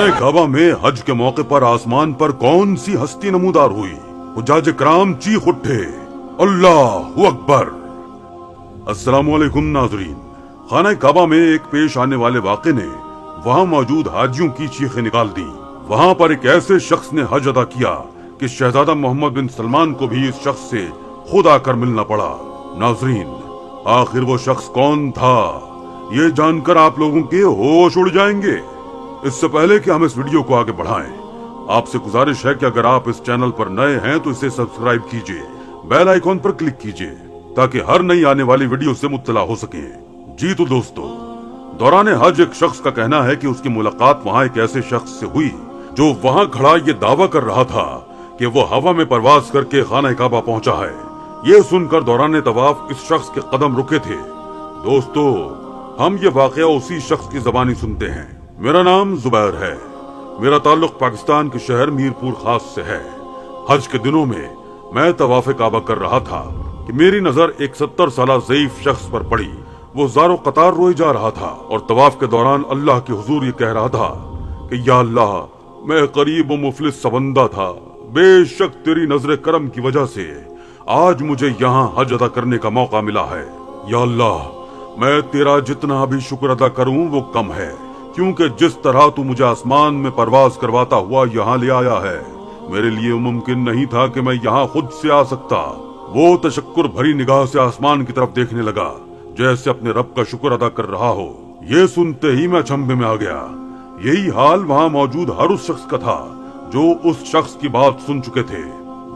खाने काबा में हज के मौके पर आसमान पर कौन सी हस्ती नमूदार हुई? हुज्जाज कराम चीख उठे, अल्लाहु अकबर। अस्सलामु अलैकुम नाज़रीन। खाने काबा में एक पेश आने वाले वाक़े ने वहाँ मौजूद हाजियों की चीखें निकाल दी। वहाँ पर एक ऐसे शख्स ने हज अदा किया कि शहजादा मोहम्मद बिन सलमान को भी इस शख्स से खुद आकर मिलना पड़ा। नाज़रीन, आखिर वो शख्स कौन था, ये जानकर आप लोगों के होश उड़ जाएंगे। इससे पहले कि हम इस वीडियो को आगे बढ़ाएं, आपसे गुजारिश है कि अगर आप इस चैनल पर नए हैं तो इसे सब्सक्राइब कीजिए, बेल आइकॉन पर क्लिक कीजिए ताकि हर नई आने वाली वीडियो से मुत्तला हो सके। जी तो दोस्तों, दौरान हज एक शख्स का कहना है कि उसकी मुलाकात वहाँ एक ऐसे शख्स से हुई जो वहाँ खड़ा ये दावा कर रहा था कि वो हवा में परवाज करके खाना काबा पहुंचा है। ये सुनकर दौरान तवाफ इस शख्स के कदम रुके थे। दोस्तों, हम ये वाकया उसी शख्स की जबानी सुनते हैं। मेरा नाम जुबैर है। मेरा ताल्लुक पाकिस्तान के शहर मीरपुर खास से है। हज के दिनों में मैं तवाफ काबा कर रहा था कि मेरी नजर एक 70 साल ज़ईफ शख्स पर पड़ी। वो ज़ारो कतार रोए जा रहा था और तवाफ के दौरान अल्लाह के हुजूर ये कह रहा था कि या अल्लाह, मैं गरीब व मुफलिस सा बंदा था, बेशक तेरी नजर करम की वजह से आज मुझे यहाँ हज अदा करने का मौका मिला है। या अल्लाह, मैं तेरा जितना भी शुक्र अदा करूं वो कम है, क्योंकि जिस तरह तू मुझे आसमान में परवाज करवाता हुआ यहाँ ले आया है, मेरे लिए मुमकिन नहीं था कि मैं यहाँ खुद से आ सकता। वो तशक्कुर भरी निगाह से आसमान की तरफ देखने लगा जैसे अपने रब का शुक्र अदा कर रहा हो। ये सुनते ही मैं अचंभे में आ गया। यही हाल वहाँ मौजूद हर उस शख्स का था जो उस शख्स की बात सुन चुके थे।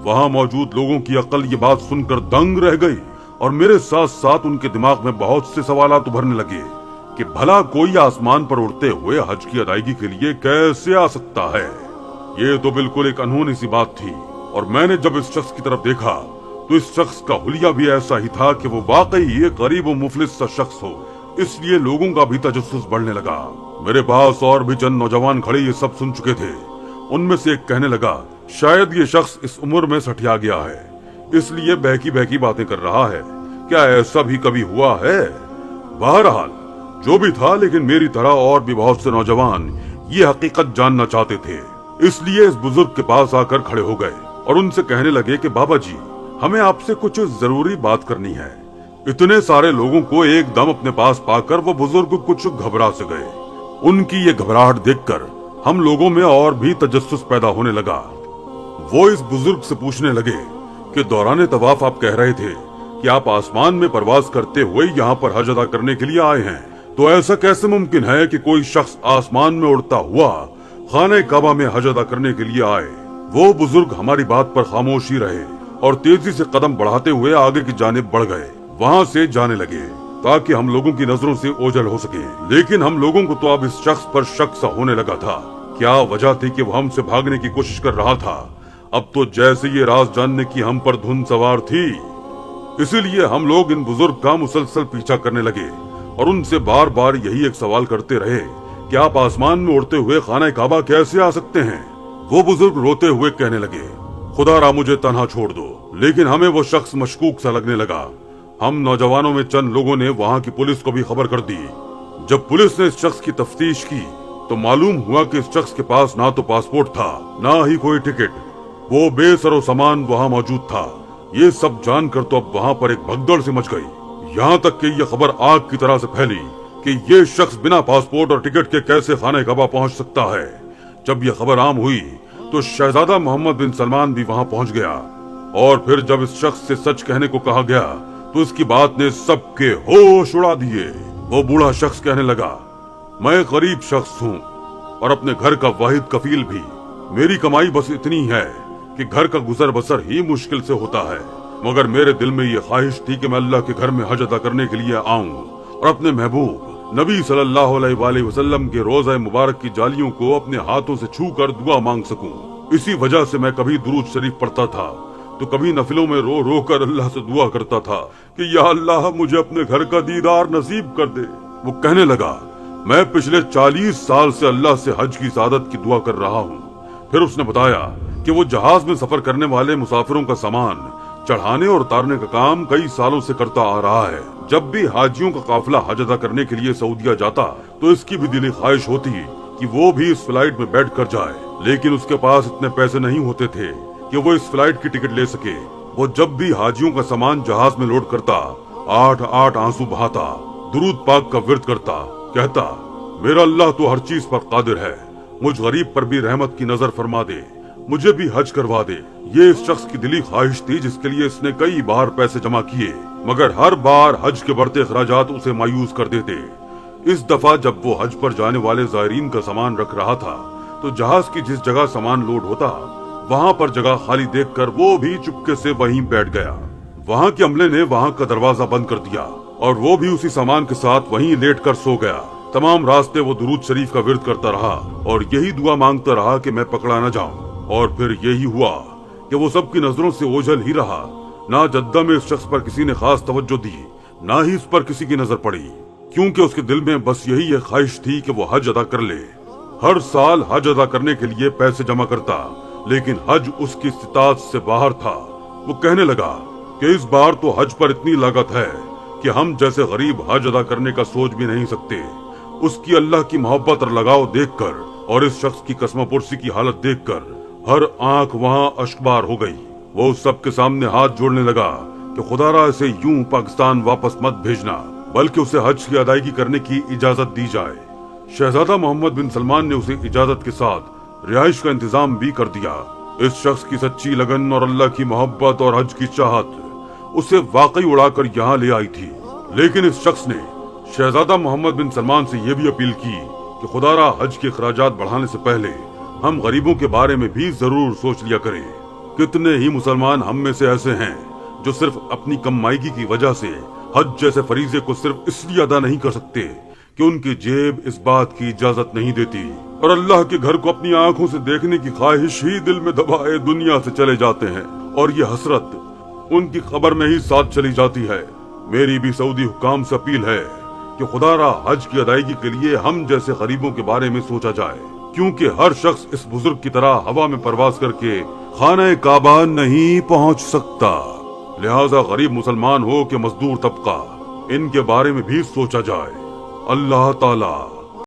वहाँ मौजूद लोगों की अकल ये बात सुनकर दंग रह गई और मेरे साथ साथ उनके दिमाग में बहुत से सवालात उभरने लगे कि भला कोई आसमान पर उड़ते हुए हज की अदायगी के लिए कैसे आ सकता है। ये तो बिल्कुल एक अनहोनी सी बात थी। और मैंने जब इस शख्स की तरफ देखा तो इस शख्स का हुलिया भी ऐसा ही था कि वो वाकई एक गरीब और मुफलिस सा शख्स हो। इसलिए लोगों का भी तजस्सुस बढ़ने लगा। मेरे पास और भी चंद नौजवान खड़े ये सब सुन चुके थे। उनमें से एक कहने लगा, शायद ये शख्स इस उम्र में सठिया गया है, इसलिए बहकी बहकी बातें कर रहा है। क्या ऐसा भी कभी हुआ है? बहरहाल जो भी था, लेकिन मेरी तरह और भी बहुत से नौजवान ये हकीकत जानना चाहते थे। इसलिए इस बुजुर्ग के पास आकर खड़े हो गए और उनसे कहने लगे कि बाबा जी, हमें आपसे कुछ जरूरी बात करनी है। इतने सारे लोगों को एकदम अपने पास पाकर वो बुजुर्ग कुछ घबरा से गए। उनकी ये घबराहट देखकर हम लोगों में और भी तजस्सुस पैदा होने लगा। वो इस बुजुर्ग से पूछने लगे कि दौरान तवाफ आप कह रहे थे कि आप आसमान में परवाज करते हुए यहाँ पर हज अदा करने के लिए आए हैं, तो ऐसा कैसे मुमकिन है कि कोई शख्स आसमान में उड़ता हुआ खाने काबा में हज अदा करने के लिए आए? वो बुजुर्ग हमारी बात पर खामोश ही रहे और तेजी से कदम बढ़ाते हुए आगे की जानिब बढ़ गए। वहाँ से जाने लगे ताकि हम लोगों की नजरों से ओझल हो सके। लेकिन हम लोगों को तो अब इस शख्स पर शक सा होने लगा था। क्या वजह थी कि वो हमसे भागने की कोशिश कर रहा था? अब तो जैसे ये राज जानने की हम पर धुन सवार थी। इसीलिए हम लोग इन बुजुर्ग का मुसलसल पीछा करने लगे और उनसे बार बार यही एक सवाल करते रहे कि आप आसमान में उड़ते हुए खाना काबा कैसे आ सकते हैं? वो बुजुर्ग रोते हुए कहने लगे, खुदारा मुझे तन्हा छोड़ दो। लेकिन हमें वो शख्स मशकूक सा लगने लगा। हम नौजवानों में चंद लोगों ने वहाँ की पुलिस को भी खबर कर दी। जब पुलिस ने इस शख्स की तफ्तीश की तो मालूम हुआ कि इस शख्स के पास ना तो पासपोर्ट था, ना ही कोई टिकट। वो बेसरो सामान वहाँ मौजूद था। ये सब जानकर तो अब वहाँ पर एक भगदड़ सी मच गई। यहाँ तक कि ये खबर आग की तरह से फैली कि ये शख्स बिना पासपोर्ट और टिकट के कैसे खाने काबा पहुँच सकता है। जब यह खबर आम हुई तो शहजादा मोहम्मद बिन सलमान भी वहाँ पहुँच गया और फिर जब इस शख्स से सच कहने को कहा गया तो इसकी बात ने सबके होश उड़ा दिए। वो बूढ़ा शख्स कहने लगा, मैं गरीब शख्स हूँ और अपने घर का वाहिद कफील भी। मेरी कमाई बस इतनी है कि घर का गुजर बसर ही मुश्किल से होता है, मगर मेरे दिल में ये ख्वाहिश थी कि मैं अल्लाह के घर में हज अदा करने के लिए आऊं और अपने महबूब नबी सल्लल्लाहु अलैहि वसल्लम के रोज़ा मुबारक की जालियों को अपने हाथों से छू कर दुआ मांग सकूं। इसी वजह से मैं कभी दुरूद शरीफ पढ़ता था तो कभी नफिलों में रो रो कर अल्लाह से दुआ करता था कि या अल्लाह, मुझे अपने घर का दीदार नसीब कर दे। वो कहने लगा, मैं पिछले 40 साल से अल्लाह से हज की सादत की दुआ कर रहा हूँ। फिर उसने बताया कि वो जहाज में सफर करने वाले मुसाफिरों का सामान चढ़ाने और उतारने का काम कई सालों से करता आ रहा है। जब भी हाजियों का काफिला हज अदा करने के लिए सऊदीया जाता तो इसकी भी दिली ख्वाहिश होती کہ وہ بھی اس فلائٹ میں بیٹھ کر جائے، لیکن اس کے پاس اتنے پیسے نہیں ہوتے تھے کہ وہ اس فلائٹ کی ٹکٹ لے سکے۔ وہ جب بھی حاجیوں کا سامان جہاز میں لوڈ کرتا 8 آنسو بہاتا، درود پاک کا ورد کرتا، کہتا میرا اللہ تو ہر چیز پر قادر ہے، مجھ غریب پر بھی رحمت کی نظر فرما دے، مجھے بھی حج کروا دے۔ یہ اس شخص کی دلی خواہش تھی جس کے لیے اس نے کئی بار پیسے جمع کیے، مگر ہر بار حج کے بڑھتے اخراجات اسے مایوس کر دیتے۔ اس دفعہ جب وہ حج پر جانے والے زائرین کا سامان رکھ رہا تھا تو جہاز کی جس جگہ سامان لوڈ ہوتا وہاں پر جگہ خالی دیکھ کر وہ بھی چپکے سے وہیں بیٹھ گیا۔ وہاں کے عملے نے وہاں کا دروازہ بند کر دیا اور وہ بھی اسی سامان کے ساتھ وہیں لیٹ کر سو گیا۔ تمام راستے وہ درود شریف کا ورد کرتا رہا اور یہی دعا مانگتا رہا کہ میں پکڑا نہ جاؤں۔ اور پھر یہی ہوا کہ وہ سب کی نظروں سے اوجھل ہی رہا۔ نہ جدہ میں اس شخص پر کسی نے خاص توجہ دی، نہ ہی اس پر کسی کی نظر پڑی، کیونکہ اس کے دل میں بس یہی ایک خواہش تھی کہ وہ حج ادا کر لے۔ ہر سال حج ادا کرنے کے لیے پیسے جمع کرتا، لیکن حج اس کی استطاعت سے باہر تھا۔ وہ کہنے لگا کہ اس بار تو حج پر اتنی لاگت ہے کہ ہم جیسے غریب حج ادا کرنے کا سوچ بھی نہیں سکتے۔ اس کی اللہ کی محبت اور لگاؤ دیکھ کر اور اس شخص کی قسم پرسی کی حالت دیکھ کر ہر آنکھ وہاں اشکبار ہو گئی۔ وہ اس سب کے سامنے ہاتھ جوڑنے لگا کہ خدا را اسے یوں پاکستان واپس مت بھیجنا، بلکہ اسے حج کی ادائیگی کرنے کی اجازت دی جائے۔ شہزادہ محمد بن سلمان نے اسے اجازت کے ساتھ رہائش کا انتظام بھی کر دیا۔ اس شخص کی سچی لگن اور اللہ کی محبت اور حج کی چاہت اسے واقعی اڑا کر یہاں لے آئی تھی، لیکن اس شخص نے شہزادہ محمد بن سلمان سے یہ بھی اپیل کی کہ خدا را حج کے اخراجات بڑھانے سے پہلے ہم غریبوں کے بارے میں بھی ضرور سوچ لیا کریں۔ کتنے ہی مسلمان ہم میں سے ایسے ہیں جو صرف اپنی کم مائگی کی وجہ سے حج جیسے فریضے کو صرف اس لیے ادا نہیں کر سکتے کہ ان کی جیب اس بات کی اجازت نہیں دیتی، اور اللہ کے گھر کو اپنی آنکھوں سے دیکھنے کی خواہش ہی دل میں دبائے دنیا سے چلے جاتے ہیں، اور یہ حسرت ان کی خبر میں ہی ساتھ چلی جاتی ہے۔ میری بھی سعودی حکام سے اپیل ہے کہ خدا را حج کی ادائیگی کے لیے ہم جیسے غریبوں کے بارے میں سوچا جائے، کیونکہ ہر شخص اس بزرگ کی طرح ہوا میں پرواز کر کے خانہ کعبہ نہیں پہنچ سکتا۔ لہذا غریب مسلمان ہو کہ مزدور طبقہ، ان کے بارے میں بھی سوچا جائے۔ اللہ تعالی